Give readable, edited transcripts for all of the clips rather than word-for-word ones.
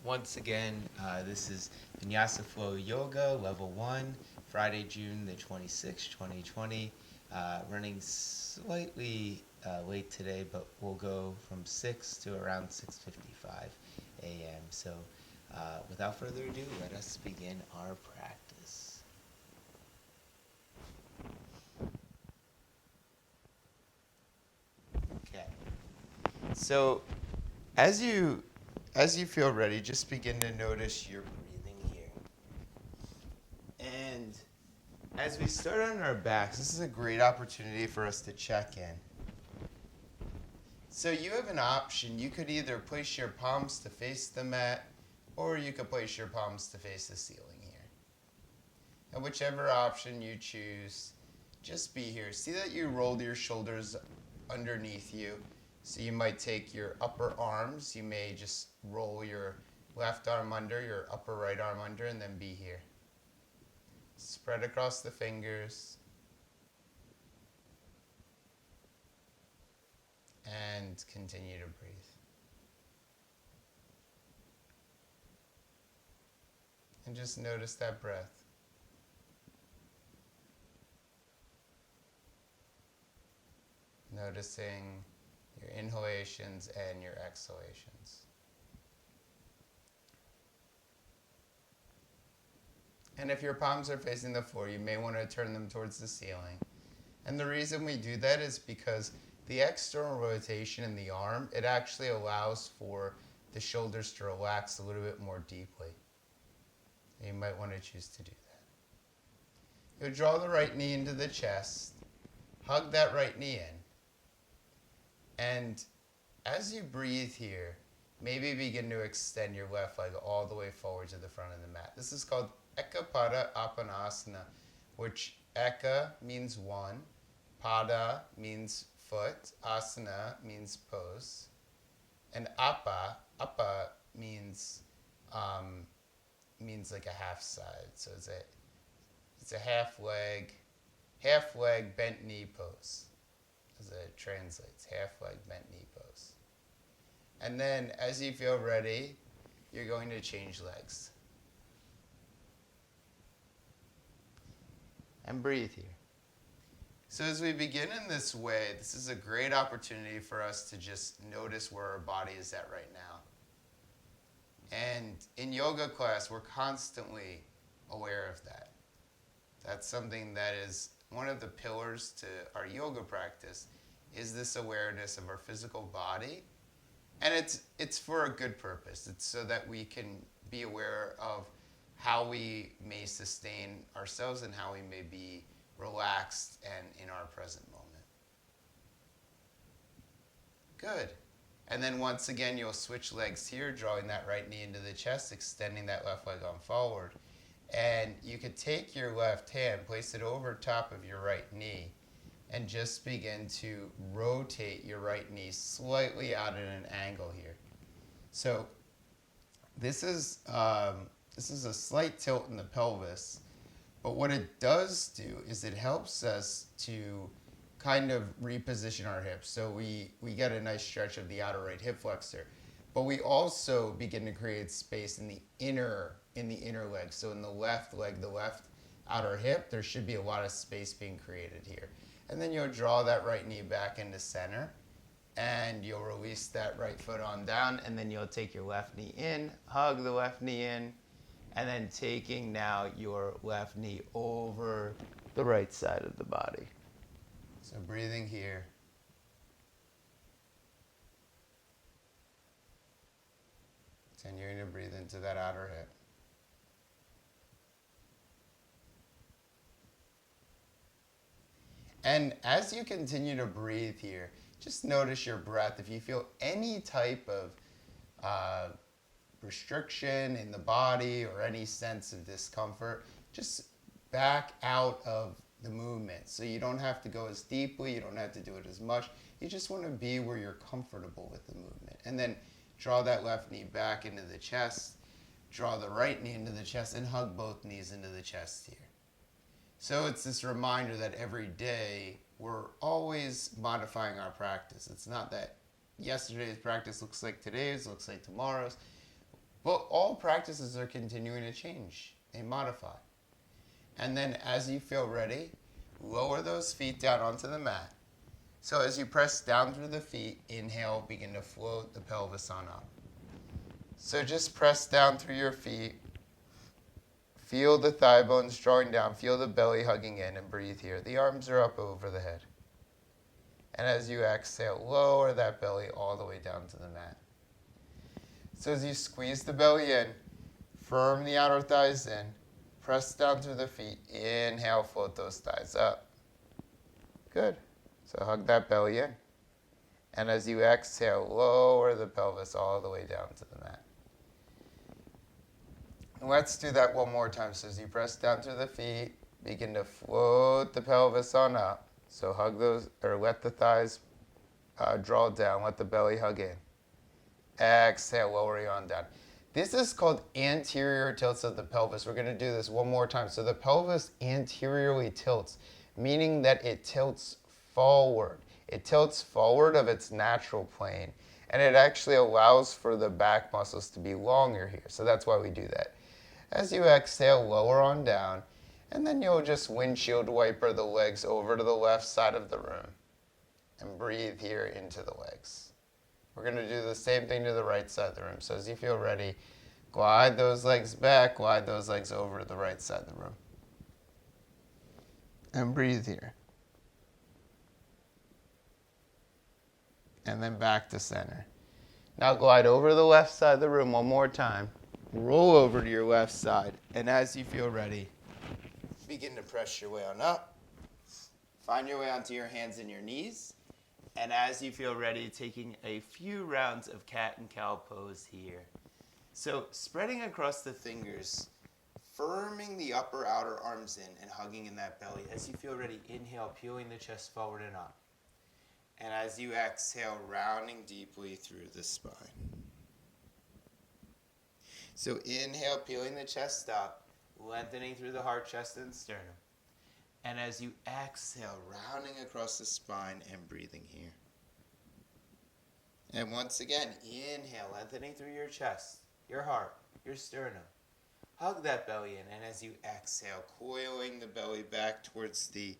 Once again, this is Vinyasa Flow Yoga, Level 1, Friday, June the 26th, 2020. Running slightly late today, but we'll go from 6 to around 6:55 a.m. So without further ado, let us begin our practice. Okay. So as you feel ready, just begin to notice your breathing here. And as we start on our backs, this is a great opportunity for us to check in. So you have an option. You could either place your palms to face the mat, or you could place your palms to face the ceiling here. And whichever option you choose, just be here. See that you rolled your shoulders underneath you. So you might take your upper arms, you may just roll your left arm under, your upper right arm under, and then be here. Spread across the fingers. And continue to breathe. And just notice that breath. Noticing your inhalations and your exhalations. And if your palms are facing the floor, you may want to turn them towards the ceiling. And the reason we do that is because the external rotation in the arm, it actually allows for the shoulders to relax a little bit more deeply. You might want to choose to do that. You'll draw the right knee into the chest, hug that right knee in. And as you breathe here, maybe begin to extend your left leg all the way forward to the front of the mat. This is called Ekapada Apanasana, which Eka means one, Pada means foot, Asana means pose, and Apa means like a half side. So it's a half leg bent knee pose. As it translates, half leg bent knee pose. And then as you feel ready, you're going to change legs. And breathe here. So as we begin in this way, this is a great opportunity for us to just notice where our body is at right now. And in yoga class, we're constantly aware of that. That's something that is one of the pillars to our yoga practice, is this awareness of our physical body. And it's for a good purpose. It's so that we can be aware of how we may sustain ourselves and how we may be relaxed and in our present moment. Good. And then once again, you'll switch legs here, drawing that right knee into the chest, extending that left leg on forward. And you could take your left hand, place it over top of your right knee, and just begin to rotate your right knee slightly out at an angle here. So this is a slight tilt in the pelvis, but what it does do is it helps us to kind of reposition our hips. So we get a nice stretch of the outer right hip flexor, but we also begin to create space in the inner leg. So in the left leg, the left outer hip, there should be a lot of space being created here. And then you'll draw that right knee back into center, and you'll release that right foot on down, and then you'll take your left knee in, hug the left knee in, and then taking now your left knee over the right side of the body. So breathing here. Continuing to breathe into that outer hip. And as you continue to breathe here, just notice your breath. If you feel any type of restriction in the body or any sense of discomfort, just back out of the movement. So you don't have to go as deeply, you don't have to do it as much. You just want to be where you're comfortable with the movement. And then draw that left knee back into the chest, draw the right knee into the chest, and hug both knees into the chest here. So it's this reminder that every day we're always modifying our practice. It's not that yesterday's practice looks like today's, looks like tomorrow's. But all practices are continuing to change. They modify. And then as you feel ready, lower those feet down onto the mat. So as you press down through the feet, inhale, begin to float the pelvis on up. So just press down through your feet. Feel the thigh bones drawing down. Feel the belly hugging in, and breathe here. The arms are up over the head. And as you exhale, lower that belly all the way down to the mat. So as you squeeze the belly in, firm the outer thighs in, press down through the feet. Inhale, float those thighs up. Good. So hug that belly in. And as you exhale, lower the pelvis all the way down to the mat. And let's do that one more time. So as you press down through the feet, begin to float the pelvis on up. So hug those, or let the thighs draw down, let the belly hug in. Exhale, lowering on down. This is called anterior tilts of the pelvis. We're going to do this one more time. So the pelvis anteriorly tilts, meaning that it tilts forward. It tilts forward of its natural plane. And it actually allows for the back muscles to be longer here. So that's why we do that. As you exhale, lower on down. And then you'll just windshield wiper the legs over to the left side of the room. And breathe here into the legs. We're going to do the same thing to the right side of the room. So as you feel ready, glide those legs back, glide those legs over to the right side of the room. And breathe here. And then back to center. Now glide over to the left side of the room one more time. Roll over to your left side. And as you feel ready, begin to press your way on up. Find your way onto your hands and your knees. And as you feel ready, taking a few rounds of cat and cow pose here. So spreading across the fingers, firming the upper outer arms in and hugging in that belly. As you feel ready, inhale, peeling the chest forward and up. And as you exhale, rounding deeply through the spine. So inhale, peeling the chest up, lengthening through the heart, chest, and sternum. And as you exhale, rounding across the spine and breathing here. And once again, inhale, lengthening through your chest, your heart, your sternum. Hug that belly in, and as you exhale, coiling the belly back towards the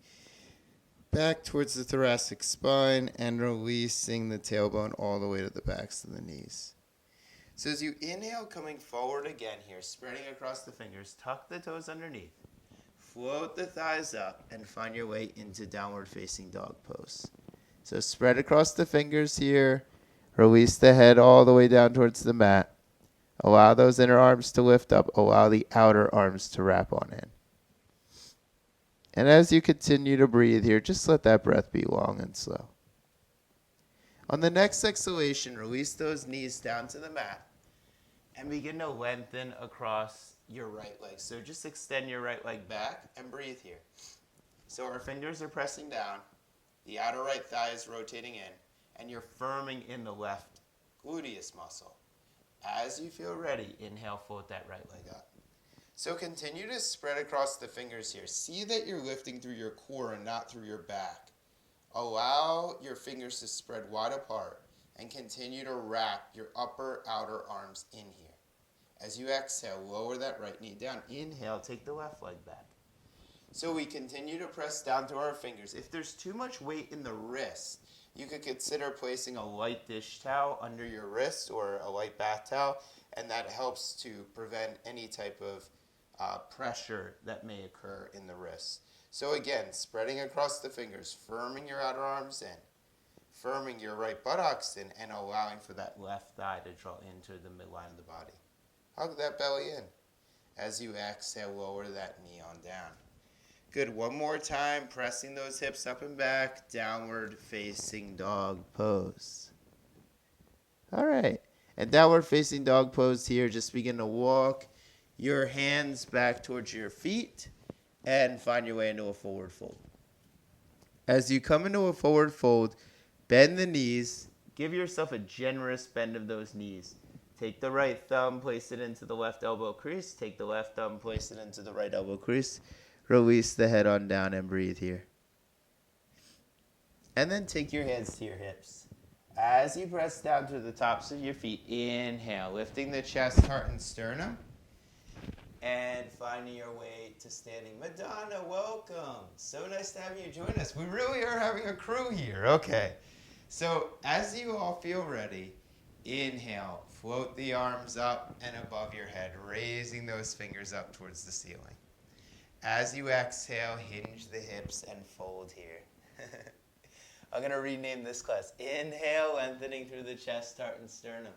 thoracic spine and releasing the tailbone all the way to the backs of the knees. So as you inhale, coming forward again here, spreading across the fingers, tuck the toes underneath. Float the thighs up and find your way into downward facing dog pose. So spread across the fingers here. Release the head all the way down towards the mat. Allow those inner arms to lift up. Allow the outer arms to wrap on in. And as you continue to breathe here, just let that breath be long and slow. On the next exhalation, release those knees down to the mat and begin to lengthen across your right leg. So just extend your right leg back and breathe here. So our fingers are pressing down, the outer right thigh is rotating in, and you're firming in the left gluteus muscle. As you feel ready, inhale, float that right leg up. So continue to spread across the fingers here. See that you're lifting through your core and not through your back. Allow your fingers to spread wide apart and continue to wrap your upper outer arms in here. As you exhale, lower that right knee down. Inhale, take the left leg back. So we continue to press down through our fingers. If there's too much weight in the wrist, you could consider placing a light dish towel under your wrist or a light bath towel, and that helps to prevent any type of pressure that may occur in the wrist. So again, spreading across the fingers, firming your outer arms in, firming your right buttocks in, and allowing for that left thigh to draw into the midline of the body. Hug that belly in. As you exhale, lower that knee on down. Good. One more time, pressing those hips up and back, downward facing dog pose. All right. And downward facing dog pose here, just begin to walk your hands back towards your feet and find your way into a forward fold. As you come into a forward fold, bend the knees. Give yourself a generous bend of those knees. Take the right thumb, place it into the left elbow crease. Take the left thumb, place it into the right elbow crease. Release the head on down and breathe here. And then take your hands to your hips. as you press down to the tops of your feet, inhale, lifting the chest, heart, and sternum. And finding your way to standing. Madonna, welcome. So nice to have you join us. We really are having a crew here. Okay. So as you all feel ready, inhale, float the arms up and above your head, raising those fingers up towards the ceiling. As you exhale, hinge the hips and fold here. I'm going to rename this class. Inhale, lengthening through the chest, heart, and sternum.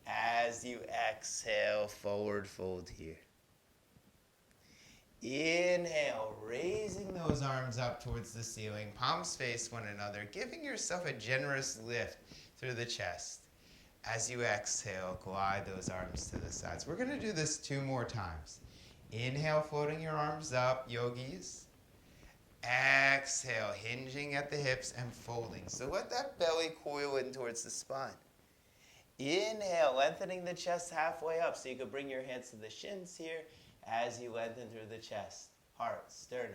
As you exhale, forward fold here. Inhale, raising those arms up towards the ceiling, palms face one another, giving yourself a generous lift through the chest. As you exhale, glide those arms to the sides. We're going to do this 2 more times. Inhale, floating your arms up, yogis. Exhale, hinging at the hips and folding. So let that belly coil in towards the spine. Inhale, lengthening the chest halfway up. So you can bring your hands to the shins here as you lengthen through the chest, heart, sternum.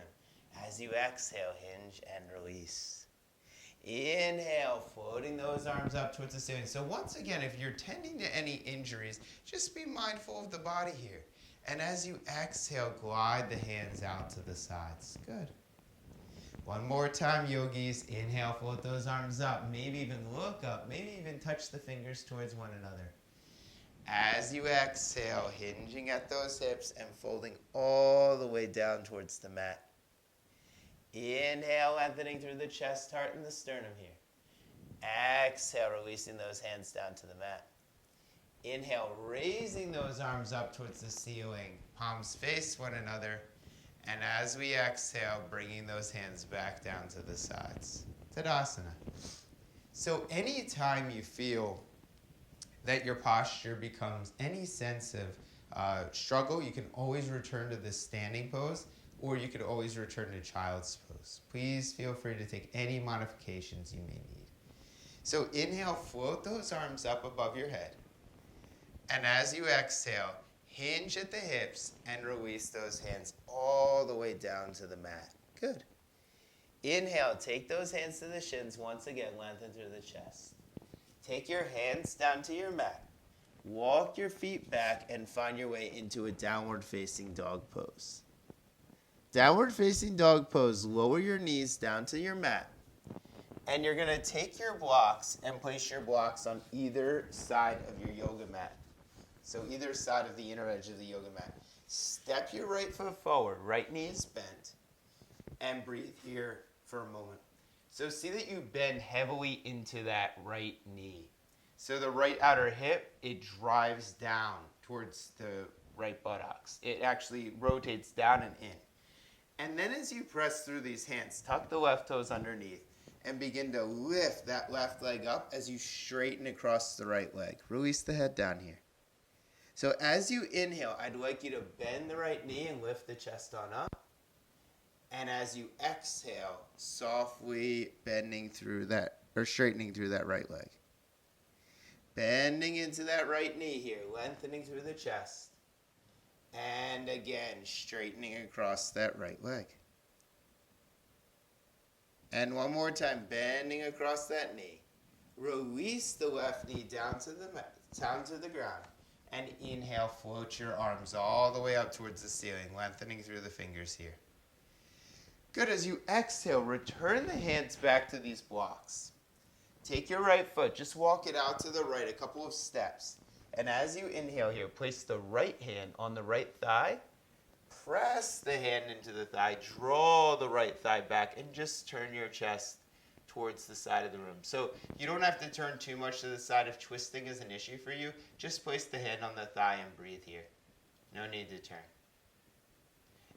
As you exhale, hinge and release. Inhale, floating those arms up towards the ceiling. So once again, if you're tending to any injuries, just be mindful of the body here. And as you exhale, glide the hands out to the sides. Good. One more time, yogis. Inhale, float those arms up. Maybe even look up. Maybe even touch the fingers towards one another. As you exhale, hinging at those hips and folding all the way down towards the mat. Inhale, lengthening through the chest, heart, and the sternum here. Exhale, releasing those hands down to the mat. Inhale, raising those arms up towards the ceiling. Palms face one another. And as we exhale, bringing those hands back down to the sides. Tadasana. So anytime you feel that your posture becomes any sense of struggle, you can always return to this standing pose, or you could always return to child's pose. Please feel free to take any modifications you may need. So inhale, float those arms up above your head. And as you exhale, hinge at the hips and release those hands all the way down to the mat. Good. Inhale, take those hands to the shins. Once again, lengthen through the chest. Take your hands down to your mat. Walk your feet back and find your way into a downward facing dog pose. Downward facing dog pose, lower your knees down to your mat. And you're going to take your blocks and place your blocks on either side of your yoga mat. So either side of the inner edge of the yoga mat. Step your right foot forward, right knee is bent, and breathe here for a moment. So see that you bend heavily into that right knee. So the right outer hip, it drives down towards the right buttocks. It actually rotates down and in. And then as you press through these hands, tuck the left toes underneath and begin to lift that left leg up as you straighten across the right leg. Release the head down here. So as you inhale, I'd like you to bend the right knee and lift the chest on up. And as you exhale, softly bending through that, or straightening through that right leg. Bending into that right knee here, lengthening through the chest. And again, straightening across that right leg. And one more time, bending across that knee. Release the left knee down to the ground. And inhale, float your arms all the way up towards the ceiling, lengthening through the fingers here. Good. As you exhale, return the hands back to these blocks. Take your right foot, just walk it out to the right a couple of steps. And as you inhale here, place the right hand on the right thigh. Press the hand into the thigh, draw the right thigh back, and just turn your chest towards the side of the room. So you don't have to turn too much to the side if twisting is an issue for you. Just place the hand on the thigh and breathe here. No need to turn.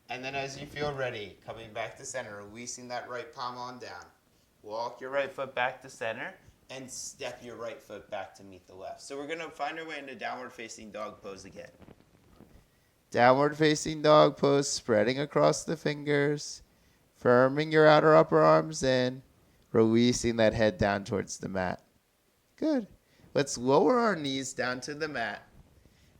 And then as you feel ready, coming back to center, releasing that right palm on down. Walk your right foot back to center and step your right foot back to meet the left. So we're going to find our way into downward facing dog pose again. Downward facing dog pose, spreading across the fingers, firming your outer upper arms in, releasing that head down towards the mat. Good. Let's lower our knees down to the mat,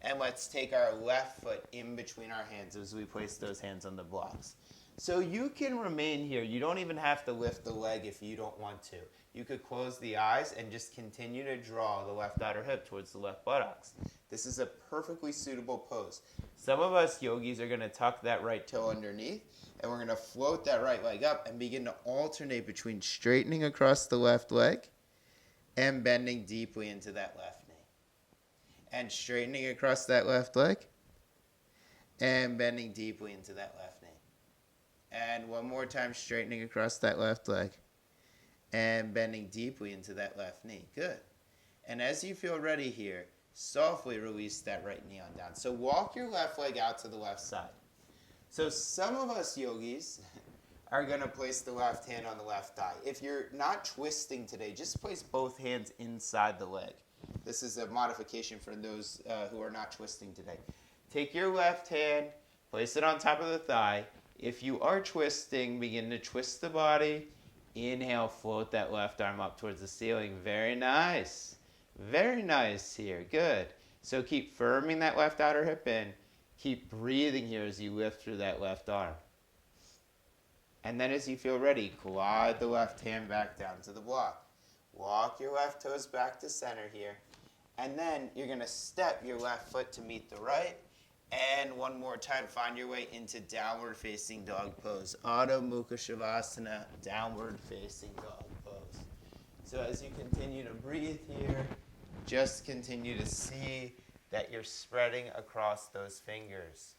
and let's take our left foot in between our hands as we place those hands on the blocks. So you can remain here. You don't even have to lift the leg if you don't want to. You could close the eyes and just continue to draw the left outer hip towards the left buttocks. This is a perfectly suitable pose. Some of us yogis are going to tuck that right toe underneath, and we're going to float that right leg up and begin to alternate between straightening across the left leg and bending deeply into that left knee. And straightening across that left leg and bending deeply into that left knee. And one more time, straightening across that left leg and bending deeply into that left knee. Good. And as you feel ready here, softly release that right knee on down. So walk your left leg out to the left side. So some of us yogis are going to place the left hand on the left thigh. If you're not twisting today, just place both hands inside the leg. This is a modification for those who are not twisting today. Take your left hand, place it on top of the thigh. If you are twisting, begin to twist the body. Inhale, float that left arm up towards the ceiling. Very nice. Very nice here. Good. So keep firming that left outer hip in. Keep breathing here as you lift through that left arm. And then as you feel ready, glide the left hand back down to the block. Walk your left toes back to center here. And then you're going to step your left foot to meet the right. And one more time, find your way into downward facing dog pose. Adho Mukha Shavasana, downward facing dog pose. So as you continue to breathe here, just continue to see that you're spreading across those fingers.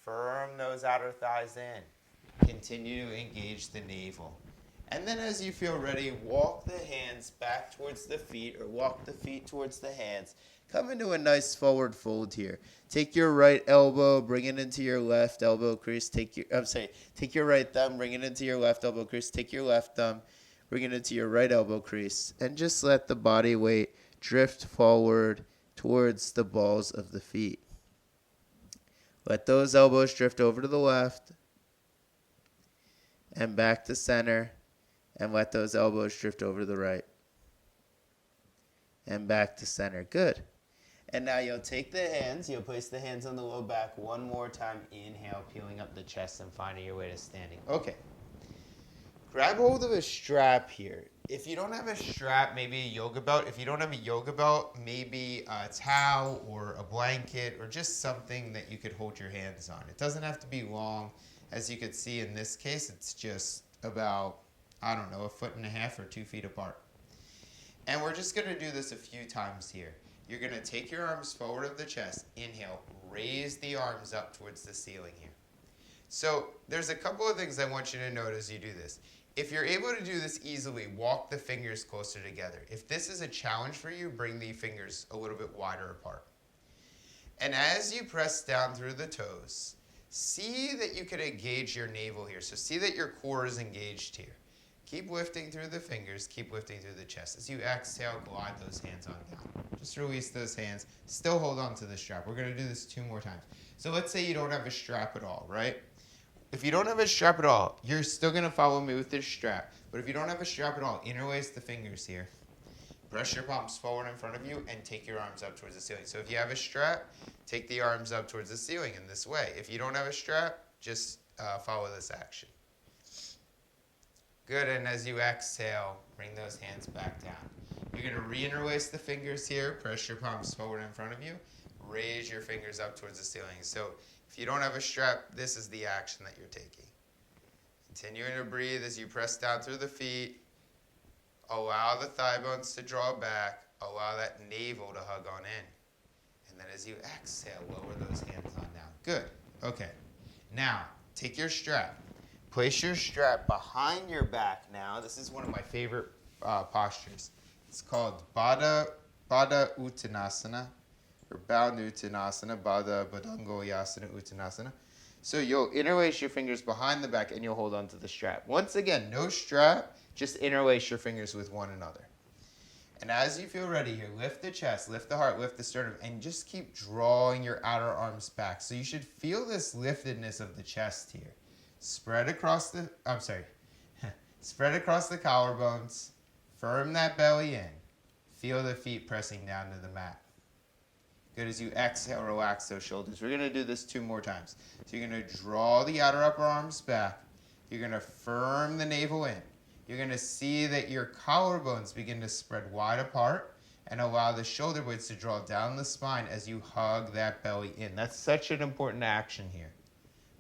Firm those outer thighs in. Continue to engage the navel. And then as you feel ready, walk the hands back towards the feet or walk the feet towards the hands. Come into a nice forward fold here. Take your right elbow, bring it into your left elbow crease. Take your right thumb, bring it into your left elbow crease. Take your left thumb, bring it into your right elbow crease. And just let the body weight drift forward towards the balls of the feet. Let those elbows drift over to the left and back to center. And let those elbows drift over to the right and back to center. Good. And now you'll take the hands, you'll place the hands on the low back one more time. Inhale, peeling up the chest and finding your way to standing. Okay. Grab hold of a strap here. If you don't have a strap, maybe a yoga belt. If you don't have a yoga belt, maybe a towel or a blanket or just something that you could hold your hands on. It doesn't have to be long. As you could see in this case, it's just about, I don't know, 1.5 feet or 2 feet apart. And we're just going to do this a few times here. You're going to take your arms forward of the chest. Inhale, raise the arms up towards the ceiling here. So there's a couple of things I want you to note as you do this. If you're able to do this easily, walk the fingers closer together. If this is a challenge for you, bring the fingers a little bit wider apart. And as you press down through the toes, see that you can engage your navel here. So see that your core is engaged here. Keep lifting through the fingers, keep lifting through the chest. As you exhale, glide those hands on down. Just release those hands. Still hold on to the strap. We're going to do this 2 more times. So let's say you don't have a strap at all, right? If you don't have a strap at all, you're still going to follow me with this strap. But if you don't have a strap at all, interlace the fingers here. Press your palms forward in front of you and take your arms up towards the ceiling. So if you have a strap, take the arms up towards the ceiling in this way. If you don't have a strap, just follow this action. Good, and as you exhale, bring those hands back down. You're going to re-interlace the fingers here, press your palms forward in front of you, raise your fingers up towards the ceiling. So if you don't have a strap, this is the action that you're taking. Continuing to breathe as you press down through the feet. Allow the thigh bones to draw back. Allow that navel to hug on in. And then as you exhale, lower those hands on down. Good. Okay. Now, take your strap. Place your strap behind your back now. This is one of my favorite postures. It's called Baddha Uttanasana, or Bound Uttanasana, Baddha Badangoyasana Uttanasana. So you'll interlace your fingers behind the back and you'll hold on to the strap. Once again, no strap, just interlace your fingers with one another. And as you feel ready here, lift the chest, lift the heart, lift the sternum, and just keep drawing your outer arms back. So you should feel this liftedness of the chest here. Spread across the collarbones. Firm that belly in. Feel the feet pressing down to the mat. Good. As you exhale, relax those shoulders. We're going to do this 2 more times. So you're going to draw the outer upper arms back. You're going to firm the navel in. You're going to see that your collarbones begin to spread wide apart and allow the shoulder blades to draw down the spine as you hug that belly in. That's such an important action here.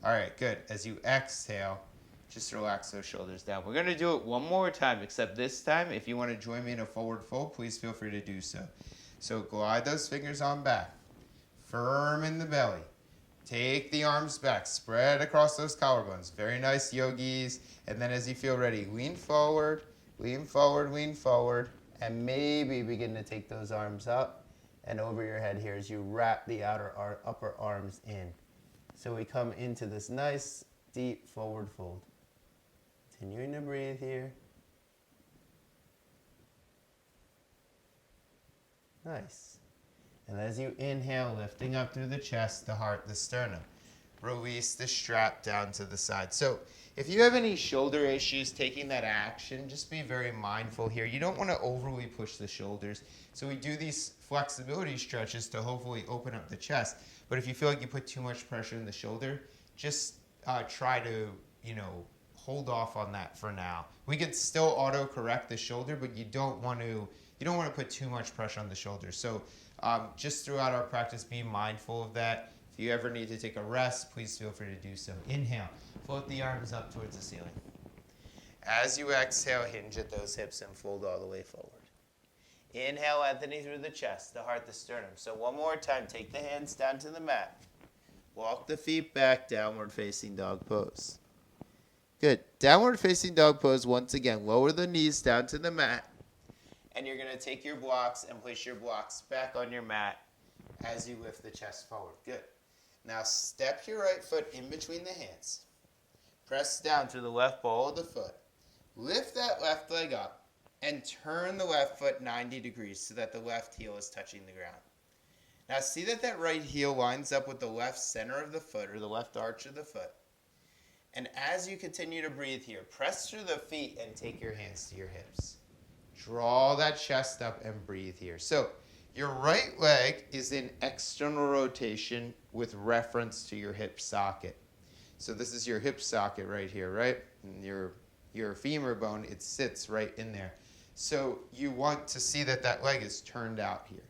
All right, good. As you exhale, just relax those shoulders down. We're going to do it one more time, except this time, if you want to join me in a forward fold, please feel free to do so. So glide those fingers on back. Firm in the belly. Take the arms back. Spread across those collarbones. Very nice, yogis. And then as you feel ready, lean forward, lean forward, lean forward. And maybe begin to take those arms up and over your head here as you wrap the upper arms in. So we come into this nice, deep forward fold. Continuing to breathe here. Nice. And as you inhale, lifting up through the chest, the heart, the sternum. Release the strap down to the side. So if you have any shoulder issues taking that action, just be very mindful here. You don't want to overly push the shoulders. So we do these flexibility stretches to hopefully open up the chest. But if you feel like you put too much pressure in the shoulder, just try to, hold off on that for now. We could still auto-correct the shoulder, but you don't want to put too much pressure on the shoulder. So just throughout our practice, be mindful of that. If you ever need to take a rest, please feel free to do so. Inhale, float the arms up towards the ceiling. As you exhale, hinge at those hips and fold all the way forward. Inhale, lengthening through the chest, the heart, the sternum. So one more time, take the hands down to the mat. Walk the feet back, downward facing dog pose. Good. Downward facing dog pose, once again, lower the knees down to the mat. And you're going to take your blocks and place your blocks back on your mat as you lift the chest forward. Good. Now step your right foot in between the hands. Press down through the left ball of the foot. Lift that left leg up and turn the left foot 90 degrees so that the left heel is touching the ground. Now see that right heel lines up with the left center of the foot or the left arch of the foot. And as you continue to breathe here, press through the feet and take your hands to your hips. Draw that chest up and breathe here. So your right leg is in external rotation with reference to your hip socket. So this is your hip socket right here, right? And your femur bone, it sits right in there. So you want to see that leg is turned out here.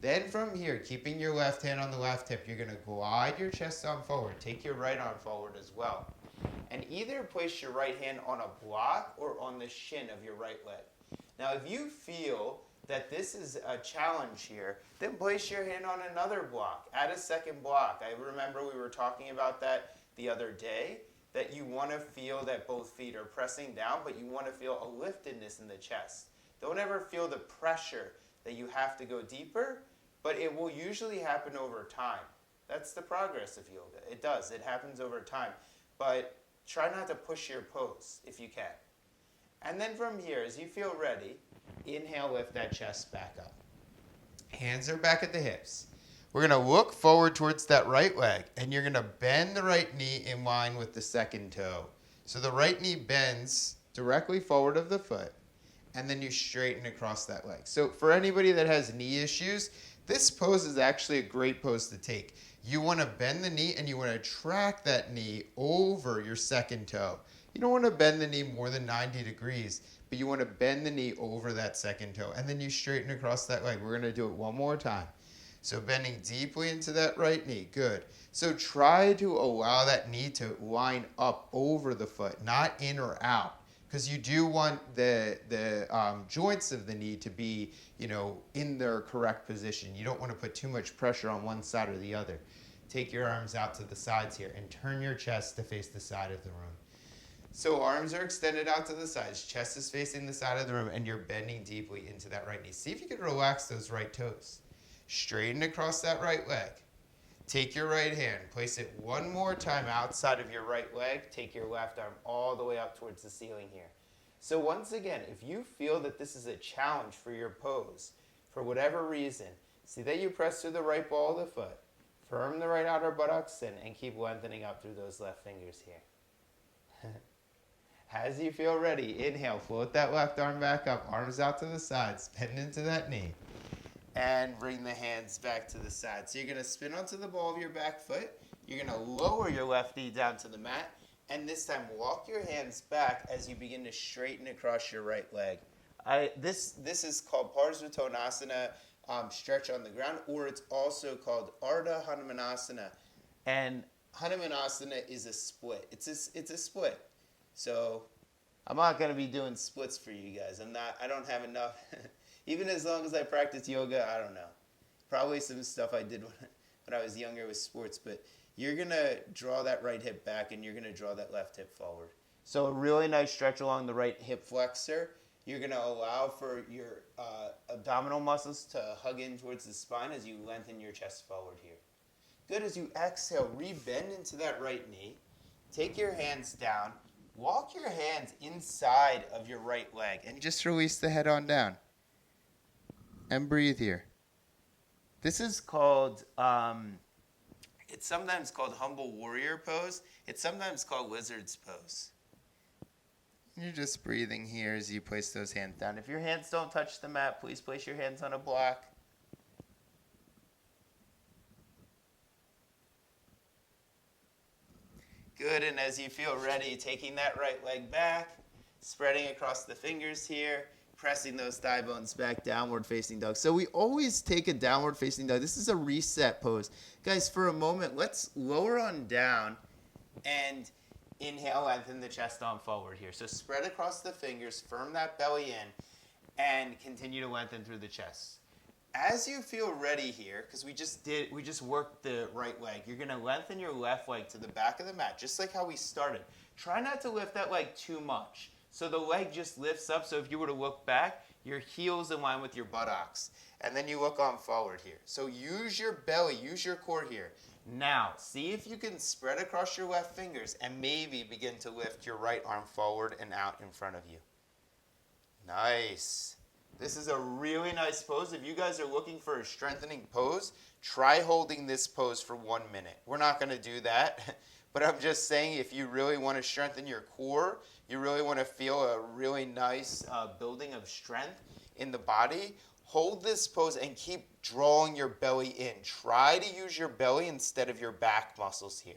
Then from here, keeping your left hand on the left hip, you're going to glide your chest arm forward. Take your right arm forward as well. And either place your right hand on a block or on the shin of your right leg. Now, if you feel that this is a challenge here, then place your hand on another block. Add a second block. I remember we were talking about that the other day, that you want to feel that both feet are pressing down, but you want to feel a liftedness in the chest. Don't ever feel the pressure that you have to go deeper, but it will usually happen over time. That's the progress of yoga. It does. It happens over time. But try not to push your pose if you can. And then from here, as you feel ready, inhale, lift that chest back up. Hands are back at the hips. We're going to look forward towards that right leg, and you're going to bend the right knee in line with the second toe. So the right knee bends directly forward of the foot, and then you straighten across that leg. So for anybody that has knee issues, this pose is actually a great pose to take. You want to bend the knee, and you want to track that knee over your second toe. You don't want to bend the knee more than 90 degrees, but you want to bend the knee over that second toe, and then you straighten across that leg. We're going to do it one more time. So bending deeply into that right knee. Good. So try to allow that knee to line up over the foot, not in or out, because you do want the joints of the knee to be, in their correct position. You don't want to put too much pressure on one side or the other. Take your arms out to the sides here and turn your chest to face the side of the room. So arms are extended out to the sides, chest is facing the side of the room, and you're bending deeply into that right knee. See if you can relax those right toes. Straighten across that right leg. Take your right hand, place it one more time outside of your right leg. Take your left arm all the way up towards the ceiling here. So once again, if you feel that this is a challenge for your pose, for whatever reason, see that you press through the right ball of the foot, firm the right outer buttocks in, and keep lengthening up through those left fingers here. As you feel ready, inhale, float that left arm back up, arms out to the sides, bend into that knee. And bring the hands back to the side. So you're going to spin onto the ball of your back foot. You're going to lower your left knee down to the mat. And this time, walk your hands back as you begin to straighten across your right leg. This is called Parsvatonasana, stretch on the ground, or it's also called Ardha Hanumanasana. And Hanumanasana is a split. It's a split. So I'm not going to be doing splits for you guys. I don't have enough. Even as long as I practice yoga, I don't know. Probably some stuff I did when I was younger with sports, but you're going to draw that right hip back and you're going to draw that left hip forward. So a really nice stretch along the right hip flexor. You're going to allow for your abdominal muscles to hug in towards the spine as you lengthen your chest forward here. Good. As you exhale, re-bend into that right knee. Take your hands down. Walk your hands inside of your right leg and just release the head on down. And breathe here. This is called, it's sometimes called humble warrior pose. It's sometimes called lizard's pose. You're just breathing here as you place those hands down. If your hands don't touch the mat, please place your hands on a block. Good, and as you feel ready, taking that right leg back, spreading across the fingers here, pressing those thigh bones back, downward facing dog. So we always take a downward facing dog. This is a reset pose. Guys, for a moment, let's lower on down and inhale, lengthen the chest on forward here. So spread across the fingers, firm that belly in, and continue to lengthen through the chest. As you feel ready here, because we just worked the right leg, you're going to lengthen your left leg to the back of the mat, just like how we started. Try not to lift that leg too much. So the leg just lifts up, so if you were to look back, your heel's in line with your buttocks. And then you look on forward here. So use your belly, use your core here. Now, see if you can spread across your left fingers and maybe begin to lift your right arm forward and out in front of you. Nice. This is a really nice pose. If you guys are looking for a strengthening pose, try holding this pose for 1 minute. We're not going to do that, but I'm just saying if you really want to strengthen your core, you really want to feel a really nice building of strength in the body, hold this pose and keep drawing your belly in. Try to use your belly instead of your back muscles here.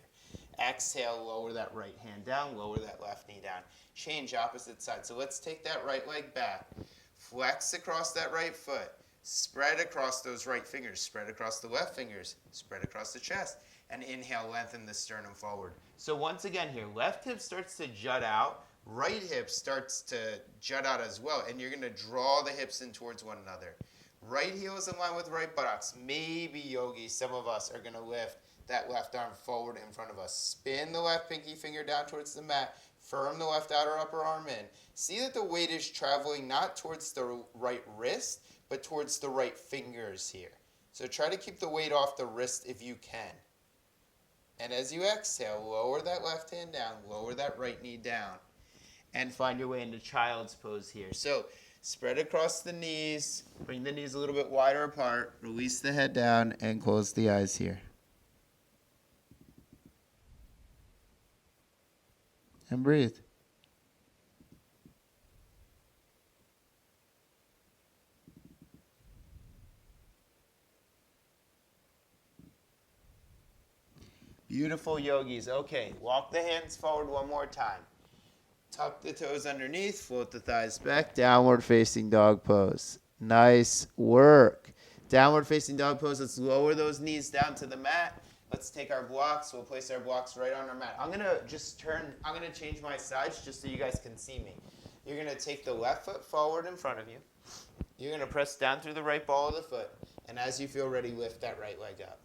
Exhale, lower that right hand down, lower that left knee down. Change opposite side. So let's take that right leg back. Flex across that right foot. Spread across those right fingers. Spread across the left fingers. Spread across the chest. And inhale, lengthen the sternum forward. So once again here, left hip starts to jut out. Right hip starts to jut out as well. And you're going to draw the hips in towards one another. Right heel is in line with right buttocks. Maybe, yogi, some of us are going to lift that left arm forward in front of us. Spin the left pinky finger down towards the mat. Firm the left outer upper arm in. See that the weight is traveling not towards the right wrist, but towards the right fingers here. So try to keep the weight off the wrist if you can. And as you exhale, lower that left hand down, lower that right knee down, and find your way into child's pose here. So spread across the knees, bring the knees a little bit wider apart, release the head down, and close the eyes here. And breathe. Beautiful, yogis. Okay, walk the hands forward one more time. Tuck the toes underneath, float the thighs back, downward facing dog pose. Nice work. Downward facing dog pose. Let's lower those knees down to the mat. Let's take our blocks. We'll place our blocks right on our mat. I'm going to change my sides just so you guys can see me. You're going to take the left foot forward in front of you. You're going to press down through the right ball of the foot. And as you feel ready, lift that right leg up.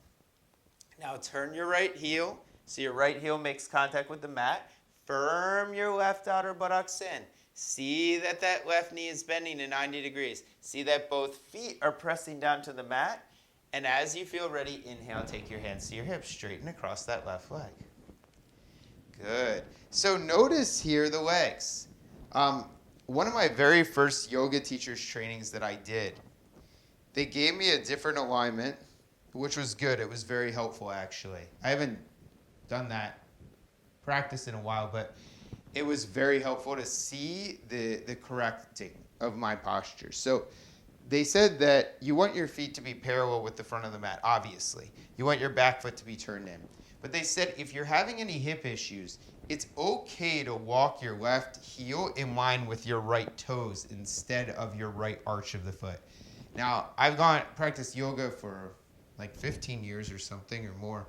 Now turn your right heel. So your right heel makes contact with the mat. Firm your left outer buttocks in. See that that left knee is bending to 90 degrees. See that both feet are pressing down to the mat. And as you feel ready, inhale, take your hands to your hips, straighten across that left leg. Good. So notice here the legs. One of my very first yoga teachers trainings that I did, they gave me a different alignment, which was good. It was very helpful, actually. I haven't done that practice in a while, but it was very helpful to see the correcting of my posture. So they said that you want your feet to be parallel with the front of the mat, obviously. You want your back foot to be turned in. But they said if you're having any hip issues, it's okay to walk your left heel in line with your right toes instead of your right arch of the foot. Now, I've practiced yoga for like 15 years or something or more.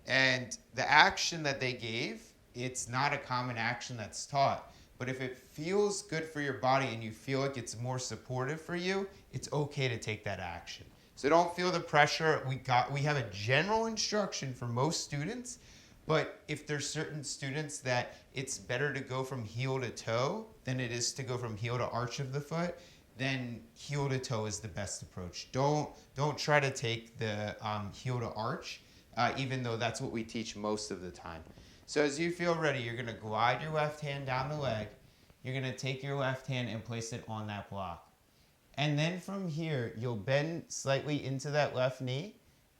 And the action that they gave, it's not a common action that's taught. But if it feels good for your body and you feel like it's more supportive for you, it's okay to take that action. So don't feel the pressure. We have a general instruction for most students, but if there's certain students that it's better to go from heel to toe than it is to go from heel to arch of the foot, then heel to toe is the best approach. Don't try to take the heel to arch, even though that's what we teach most of the time. So as you feel ready, you're going to glide your left hand down the leg. You're going to take your left hand and place it on that block. And then from here, you'll bend slightly into that left knee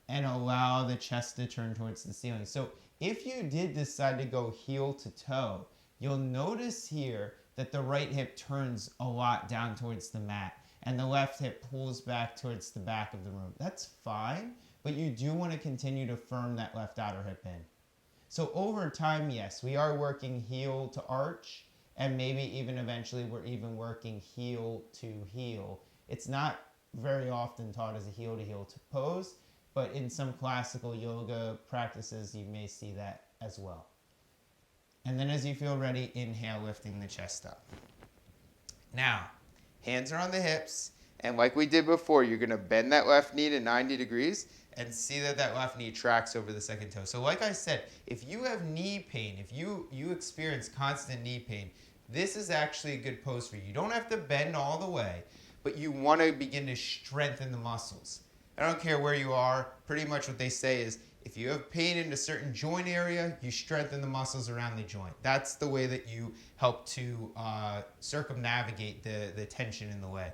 and allow the chest to turn towards the ceiling. So if you did decide to go heel to toe, you'll notice here that the right hip turns a lot down towards the mat and the left hip pulls back towards the back of the room. That's fine, but you do want to continue to firm that left outer hip in. So over time, yes, we are working heel to arch, and maybe even eventually we're even working heel to heel. It's not very often taught as a heel to heel to pose, but in some classical yoga practices, you may see that as well. And then as you feel ready, inhale, lifting the chest up. Now, hands are on the hips, and like we did before, you're going to bend that left knee to 90 degrees and see that that left knee tracks over the second toe. So like I said, if you have knee pain, if you experience constant knee pain, this is actually a good pose for you. You don't have to bend all the way, but you want to begin to strengthen the muscles. I don't care where you are. Pretty much what they say is if you have pain in a certain joint area, you strengthen the muscles around the joint. That's the way that you help to circumnavigate the tension in the leg.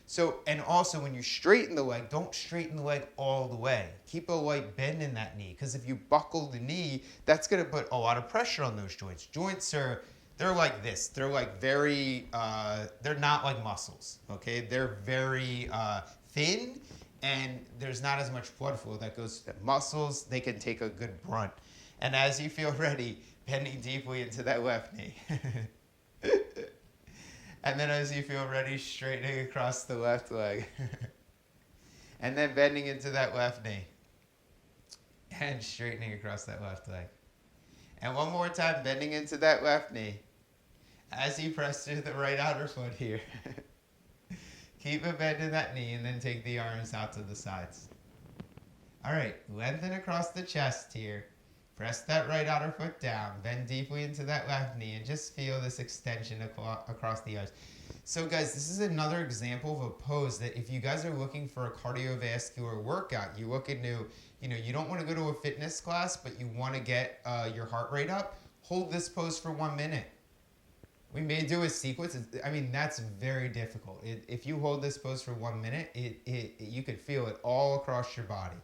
So, and also when you straighten the leg, don't straighten the leg all the way. Keep a light bend in that knee, because if you buckle the knee, that's going to put a lot of pressure on those joints. Joints they're like this. They're like very, they're not like muscles, okay? They're very thin, and there's not as much blood flow that goes to muscles. They can take a good brunt. And as you feel ready, bending deeply into that left knee. And then as you feel ready, straightening across the left leg. And then bending into that left knee. And straightening across that left leg. And one more time, bending into that left knee. As you press through the right outer foot here. Keep a bend in that knee and then take the arms out to the sides. All right, lengthen across the chest here. Press that right outer foot down. Bend deeply into that left knee and just feel this extension across the arms. So guys, this is another example of a pose that if you guys are looking for a cardiovascular workout, you look into, you don't want to go to a fitness class, but you want to get your heart rate up, hold this pose for 1 minute. We may do a sequence. That's very difficult. If you hold this pose for 1 minute, you could feel it all across your body.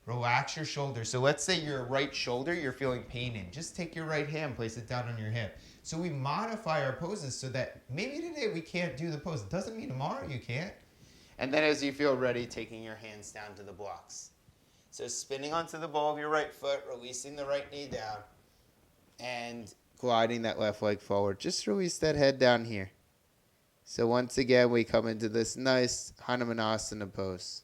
Relax your shoulders. So let's say your right shoulder, you're feeling pain in. Just take your right hand, place it down on your hip. So we modify our poses so that maybe today we can't do the pose. It doesn't mean tomorrow you can't. And then as you feel ready, taking your hands down to the blocks. So spinning onto the ball of your right foot, releasing the right knee down, and gliding that left leg forward. Just release that head down here. So once again, we come into this nice Hanumanasana pose.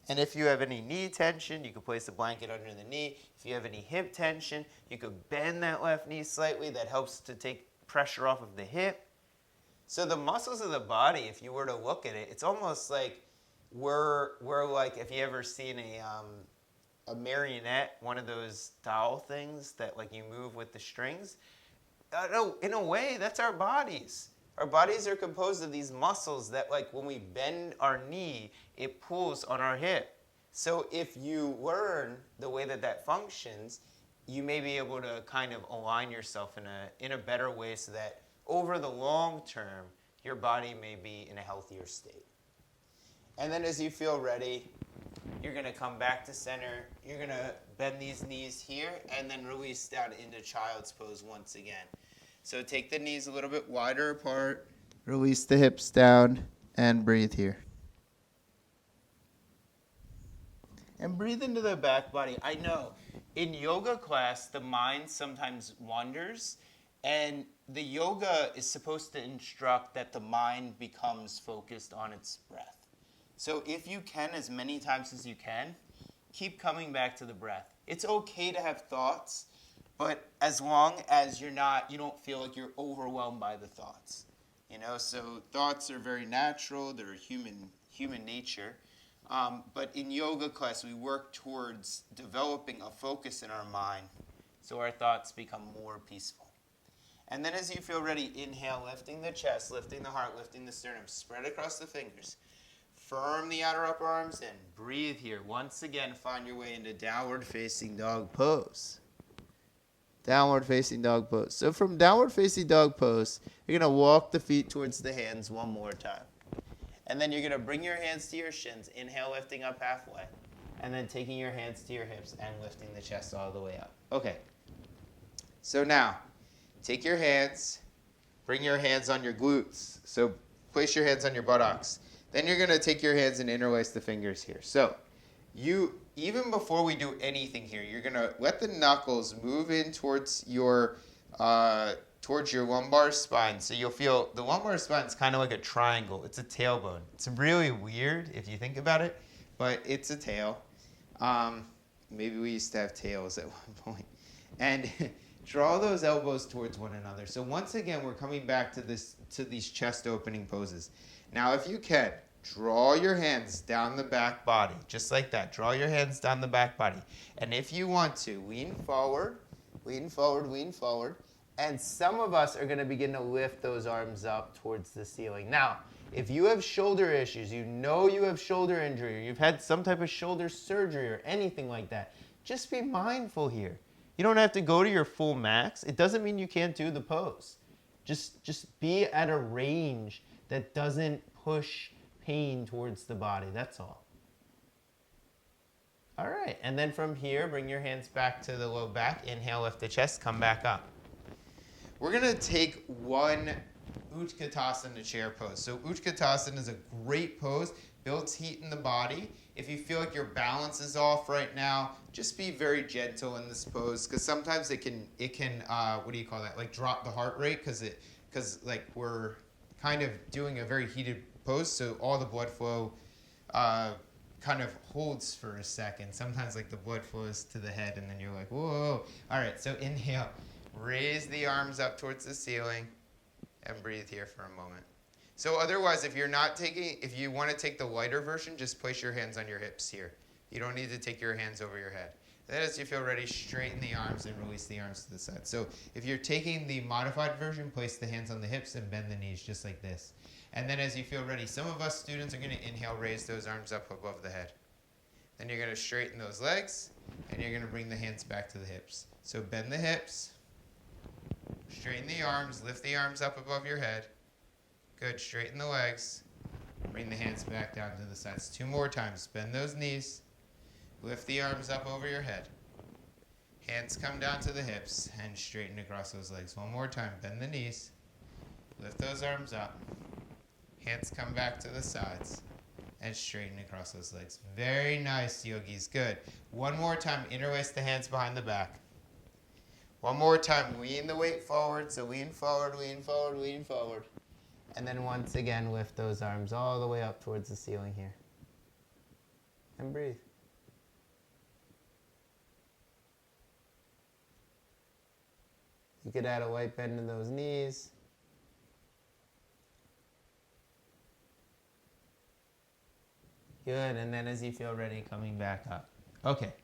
And if you have any knee tension, you can place a blanket under the knee. If you have any hip tension, you could bend that left knee slightly. That helps to take pressure off of the hip. So the muscles of the body, if you were to look at it, it's almost like we're like, if you ever seen a marionette, one of those doll things that like you move with the strings. In a way, that's our bodies. Our bodies are composed of these muscles that, like, when we bend our knee, it pulls on our hip. So if you learn the way that functions, you may be able to kind of align yourself in a better way so that over the long term, your body may be in a healthier state. And then as you feel ready, you're going to come back to center. You're going to bend these knees here and then release down into child's pose once again. So take the knees a little bit wider apart, release the hips down, and breathe here. And breathe into the back body. I know, in yoga class, the mind sometimes wanders, and the yoga is supposed to instruct that the mind becomes focused on its breath. So if you can, as many times as you can, keep coming back to the breath. It's okay to have thoughts, but as long as you don't feel like you're overwhelmed by the thoughts. So thoughts are very natural, they're human nature. But in yoga class, we work towards developing a focus in our mind so our thoughts become more peaceful. And then as you feel ready, inhale, lifting the chest, lifting the heart, lifting the sternum. Spread across the fingers. Firm the outer upper arms in. Breathe here. Once again, find your way into downward facing dog pose. Downward facing dog pose. So from downward facing dog pose, you're going to walk the feet towards the hands one more time. And then you're going to bring your hands to your shins. Inhale, lifting up halfway. And then taking your hands to your hips and lifting the chest all the way up. Okay. So now, take your hands, bring your hands on your glutes. So place your hands on your buttocks. Then you're going to take your hands and interlace the fingers here. So even before we do anything here, you're going to let the knuckles move in towards your lumbar spine. So you'll feel the lumbar spine is kind of like a triangle. It's a tailbone. It's really weird if you think about it, but it's a tail. Maybe we used to have tails at one point. And draw those elbows towards one another. So once again, we're coming back to these chest opening poses. Now, if you can, draw your hands down the back body, just like that. Draw your hands down the back body. And if you want to, lean forward, lean forward, lean forward. And some of us are going to begin to lift those arms up towards the ceiling. Now, if you have shoulder issues, you have shoulder injury, or you've had some type of shoulder surgery or anything like that, just be mindful here. You don't have to go to your full max. It doesn't mean you can't do the pose. Just be at a range that doesn't push pain towards the body. That's all. All right. And then from here, bring your hands back to the low back. Inhale, lift the chest, come back up. We're going to take one Utkatasana chair pose. So Utkatasana is a great pose, builds heat in the body. If you feel like your balance is off right now, just be very gentle in this pose, because sometimes it can what do you call that? Like drop the heart rate, because like we're kind of doing a very heated pose, so all the blood flow kind of holds for a second. Sometimes like the blood flows to the head, and then you're like, whoa. All right, so inhale, raise the arms up towards the ceiling, and breathe here for a moment. So otherwise, if you want to take the lighter version, just place your hands on your hips here. You don't need to take your hands over your head. Then as you feel ready, straighten the arms and release the arms to the side. So if you're taking the modified version, place the hands on the hips and bend the knees just like this. And then as you feel ready, some of us students are going to inhale, raise those arms up above the head. Then you're going to straighten those legs, and you're going to bring the hands back to the hips. So bend the hips, straighten the arms, lift the arms up above your head. Good, straighten the legs, bring the hands back down to the sides. 2 more times, bend those knees, lift the arms up over your head. Hands come down to the hips and straighten across those legs. 1 more time, bend the knees, lift those arms up. Hands come back to the sides and straighten across those legs. Very nice, yogis. Good. 1 more time, interlace the hands behind the back. 1 more time, lean the weight forward. So lean forward, lean forward, lean forward. And then once again, lift those arms all the way up towards the ceiling here. And breathe. You could add a light bend in those knees. Good, and then as you feel ready, coming back up. Okay,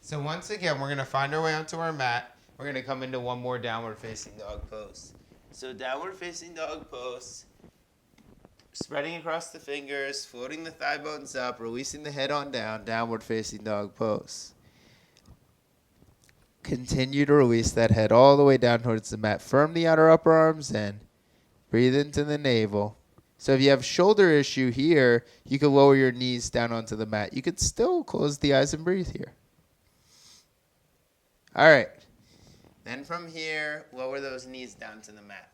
so once again, we're going to find our way onto our mat. We're going to come into one more downward facing dog pose. So downward facing dog pose, spreading across the fingers, floating the thigh bones up, releasing the head on down, downward facing dog pose. Continue to release that head all the way down towards the mat. Firm the outer upper arms in. Breathe into the navel. So if you have shoulder issue here, you can lower your knees down onto the mat. You could still close the eyes and breathe here. All right. Then from here, lower those knees down to the mat.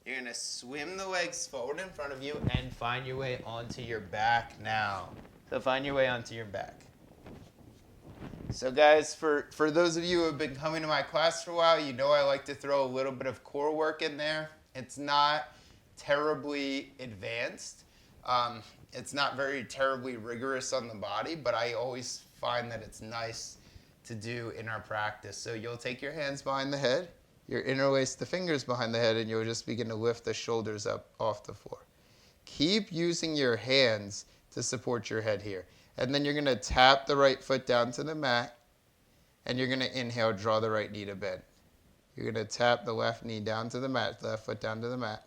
You're going to swim the legs forward in front of you and find your way onto your back now. So find your way onto your back. So guys, for those of you who have been coming to my class for a while, you know I like to throw a little bit of core work in there. It's not terribly advanced. It's not very terribly rigorous on the body, but I always find that it's nice to do in our practice. So you'll take your hands behind the head, you'll interlace the fingers behind the head, and you'll just begin to lift the shoulders up off the floor. Keep using your hands to support your head here. And then you're going to tap the right foot down to the mat, and you're going to inhale, draw the right knee to bend. You're going to tap the left knee down to the mat, left foot down to the mat.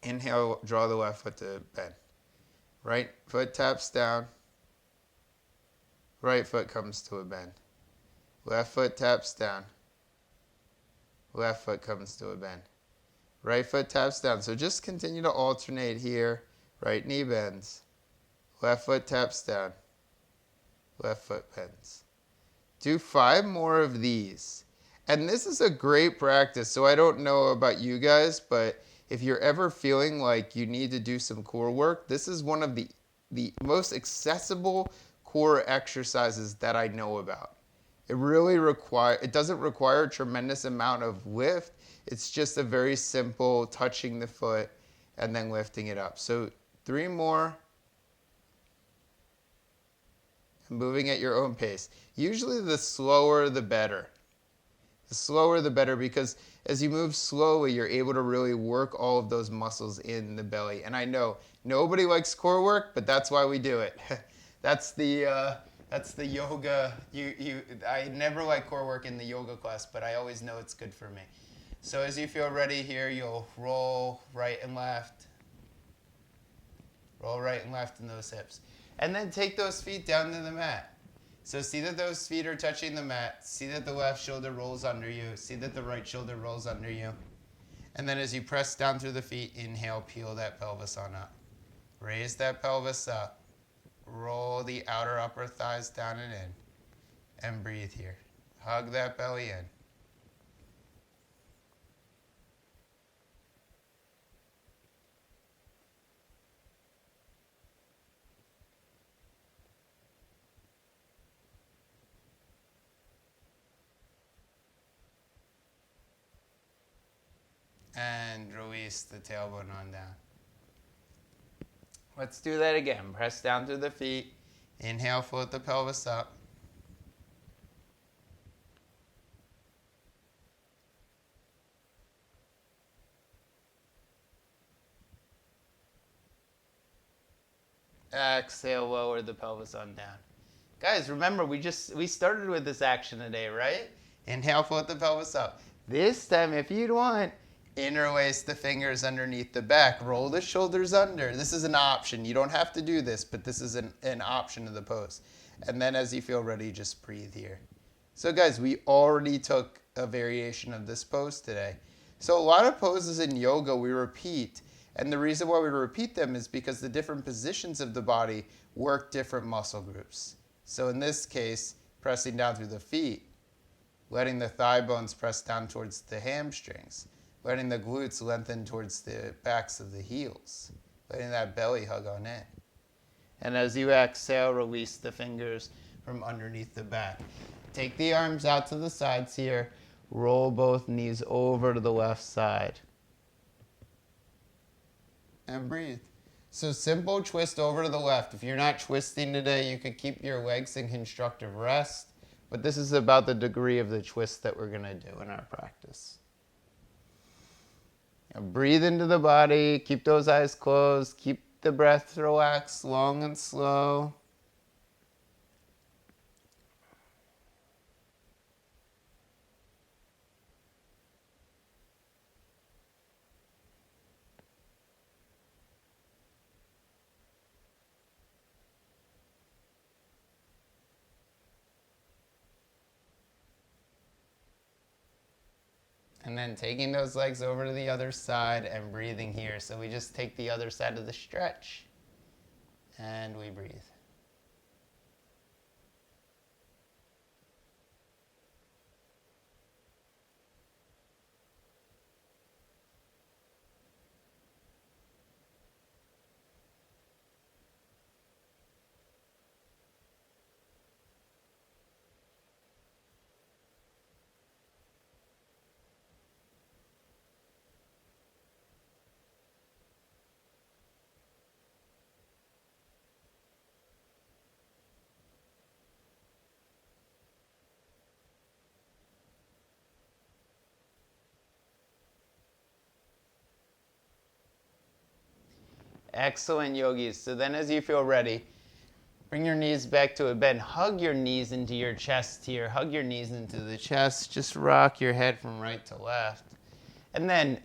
Inhale, draw the left foot to bend. Right foot taps down. Right foot comes to a bend. Left foot taps down. Left foot comes to a bend. Right foot taps down. So just continue to alternate here. Right knee bends. Left foot taps down. Left foot bends. Do 5 more of these. And this is a great practice. So I don't know about you guys, but if you're ever feeling like you need to do some core work, this is one of the most accessible core exercises that I know about. It doesn't require a tremendous amount of lift. It's just a very simple touching the foot and then lifting it up. So 3 more. Moving at your own pace. Usually the slower the better. The slower the better, because as you move slowly, you're able to really work all of those muscles in the belly. And I know nobody likes core work, but that's why we do it. That's the yoga. I never like core work in the yoga class, but I always know it's good for me. So as you feel ready here, you'll roll right and left. Roll right and left in those hips. And then take those feet down to the mat. So see that those feet are touching the mat. See that the left shoulder rolls under you. See that the right shoulder rolls under you. And then as you press down through the feet, inhale, peel that pelvis on up. Raise that pelvis up. Roll the outer upper thighs down and in. And breathe here. Hug that belly in. And release the tailbone on down. Let's do that again. Press down through the feet. Inhale, float the pelvis up. Exhale, lower the pelvis on down. Guys, remember, we started with this action today, right? Inhale, float the pelvis up. This time, if you'd want, interlace the fingers underneath the back. Roll the shoulders under. This is an option. You don't have to do this, but this is an option of the pose. And then as you feel ready, just breathe here. So guys, we already took a variation of this pose today. So a lot of poses in yoga we repeat. And the reason why we repeat them is because the different positions of the body work different muscle groups. So in this case, pressing down through the feet, letting the thigh bones press down towards the hamstrings, letting the glutes lengthen towards the backs of the heels, letting that belly hug on in. And as you exhale, release the fingers from underneath the back. Take the arms out to the sides here. Roll both knees over to the left side. And breathe. So simple twist over to the left. If you're not twisting today, you could keep your legs in constructive rest. But this is about the degree of the twist that we're going to do in our practice. Now breathe into the body. Keep those eyes closed. Keep the breath relaxed, long and slow. And then taking those legs over to the other side and breathing here. So we just take the other side of the stretch and we breathe. Excellent, yogis. So then as you feel ready, bring your knees back to a bend. Hug your knees into your chest here. Hug your knees into the chest. Just rock your head from right to left. And then,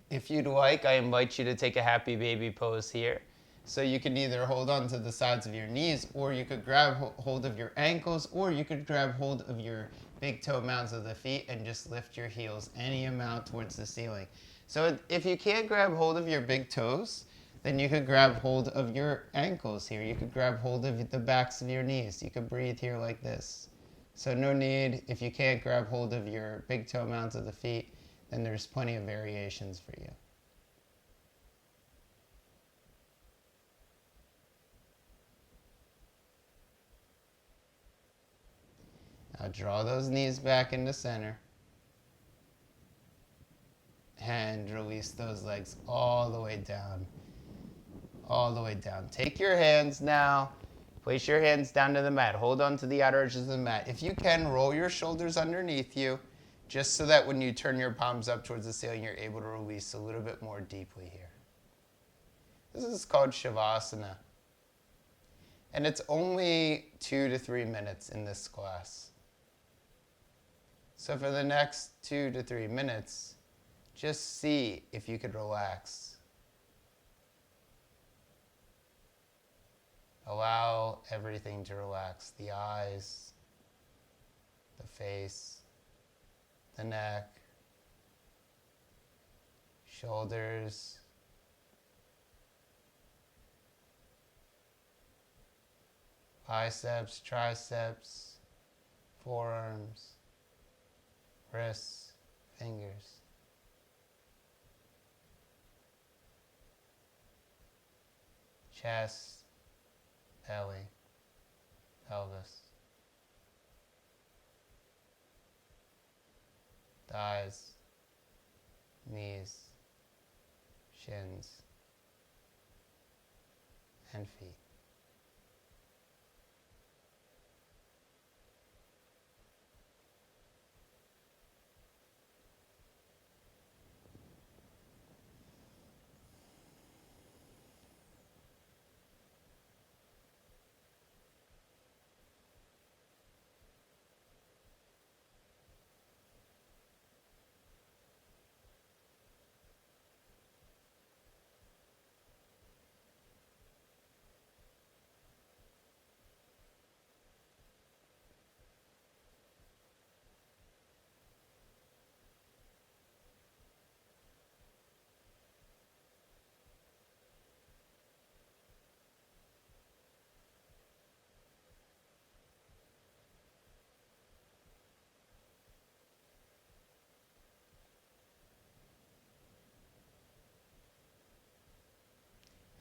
if you'd like, I invite you to take a happy baby pose here. So you can either hold on to the sides of your knees, or you could grab hold of your ankles, or you could grab hold of your big toe mounds of the feet and just lift your heels any amount towards the ceiling. So if you can't grab hold of your big toes, then you could grab hold of your ankles here. You could grab hold of the backs of your knees. You could breathe here like this. So no need, if you can't grab hold of your big toe mounds of the feet, then there's plenty of variations for you. Now draw those knees back into center. And release those legs all the way down. All the way down. Take your hands now. Place your hands down to the mat. Hold on to the outer edges of the mat. If you can, roll your shoulders underneath you, just so that when you turn your palms up towards the ceiling, you're able to release a little bit more deeply here. This is called Shavasana. And it's only 2 to 3 minutes in this class. So for the next 2 to 3 minutes, just see if you could relax. Allow everything to relax. The eyes, the face, the neck, shoulders, biceps, triceps, forearms, wrists, fingers. Chest, belly, pelvis, thighs, knees, shins, and feet.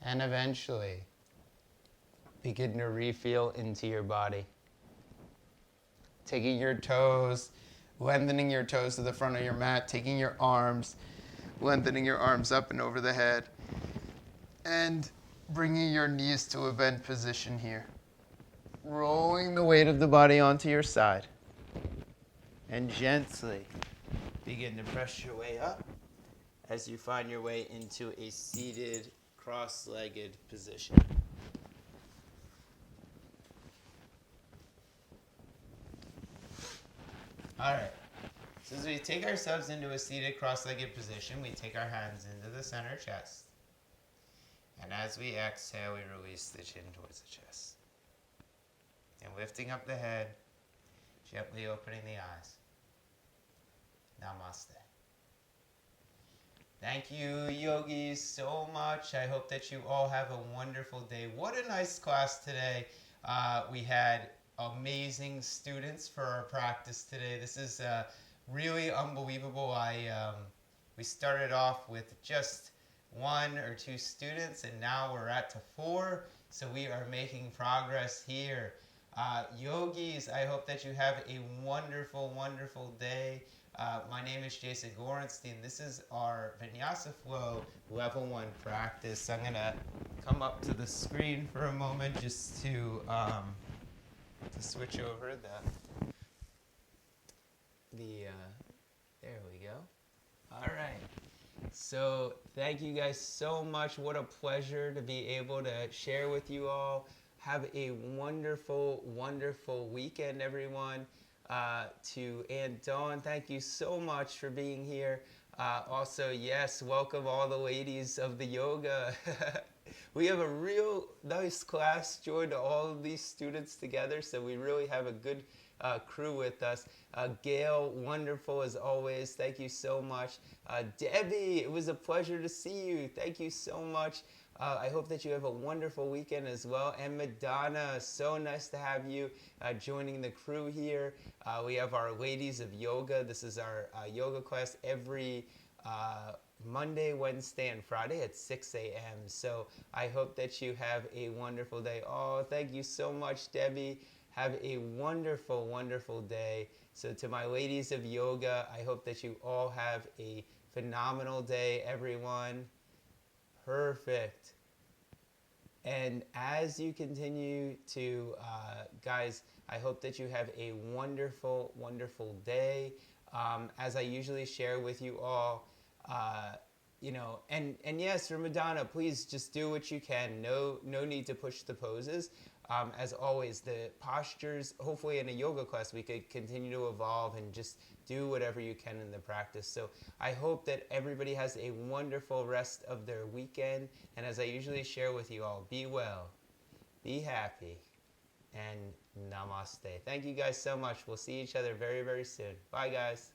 And eventually, begin to refeel into your body. Taking your toes, lengthening your toes to the front of your mat, taking your arms, lengthening your arms up and over the head, and bringing your knees to a bent position here. Rolling the weight of the body onto your side. And gently begin to press your way up as you find your way into a seated, cross-legged position. All right. So as we take ourselves into a seated, cross-legged position, we take our hands into the center chest. And as we exhale, we release the chin towards the chest. And lifting up the head, gently opening the eyes. Namaste. Thank you, yogis, so much. I hope that you all have a wonderful day. What a nice class today. We had amazing students for our practice today. This is really unbelievable. We started off with just 1 or 2 students, and now we're at to 4. So we are making progress here. Yogis, I hope that you have a wonderful, wonderful day. My name is Jason Gorenstein. This is our Vinyasa Flow Level 1 practice. I'm going to come up to the screen for a moment just to switch over there we go. All right. So thank you guys so much. What a pleasure to be able to share with you all. Have a wonderful, wonderful weekend, everyone. To Aunt Dawn, thank you so much for being here. Also, yes, welcome all the ladies of the yoga. We have a real nice class joined all of these students together, so we really have a good crew with us. Gail, wonderful as always. Thank you so much. Debbie, it was a pleasure to see you. Thank you so much. I hope that you have a wonderful weekend as well. And Madonna, so nice to have you joining the crew here. We have our Ladies of Yoga. This is our yoga class every Monday, Wednesday, and Friday at 6 a.m. So I hope that you have a wonderful day. Oh, thank you so much, Debbie. Have a wonderful, wonderful day. So to my ladies of yoga, I hope that you all have a phenomenal day, everyone. Perfect. And as you continue to, guys, I hope that you have a wonderful, wonderful day. As I usually share with you all, and yes, for Madonna, please just do what you can. No need to push the poses. As always, the postures, hopefully in a yoga class, we could continue to evolve and just do whatever you can in the practice. So I hope that everybody has a wonderful rest of their weekend. And as I usually share with you all, be well, be happy, and namaste. Thank you guys so much. We'll see each other very, very soon. Bye, guys.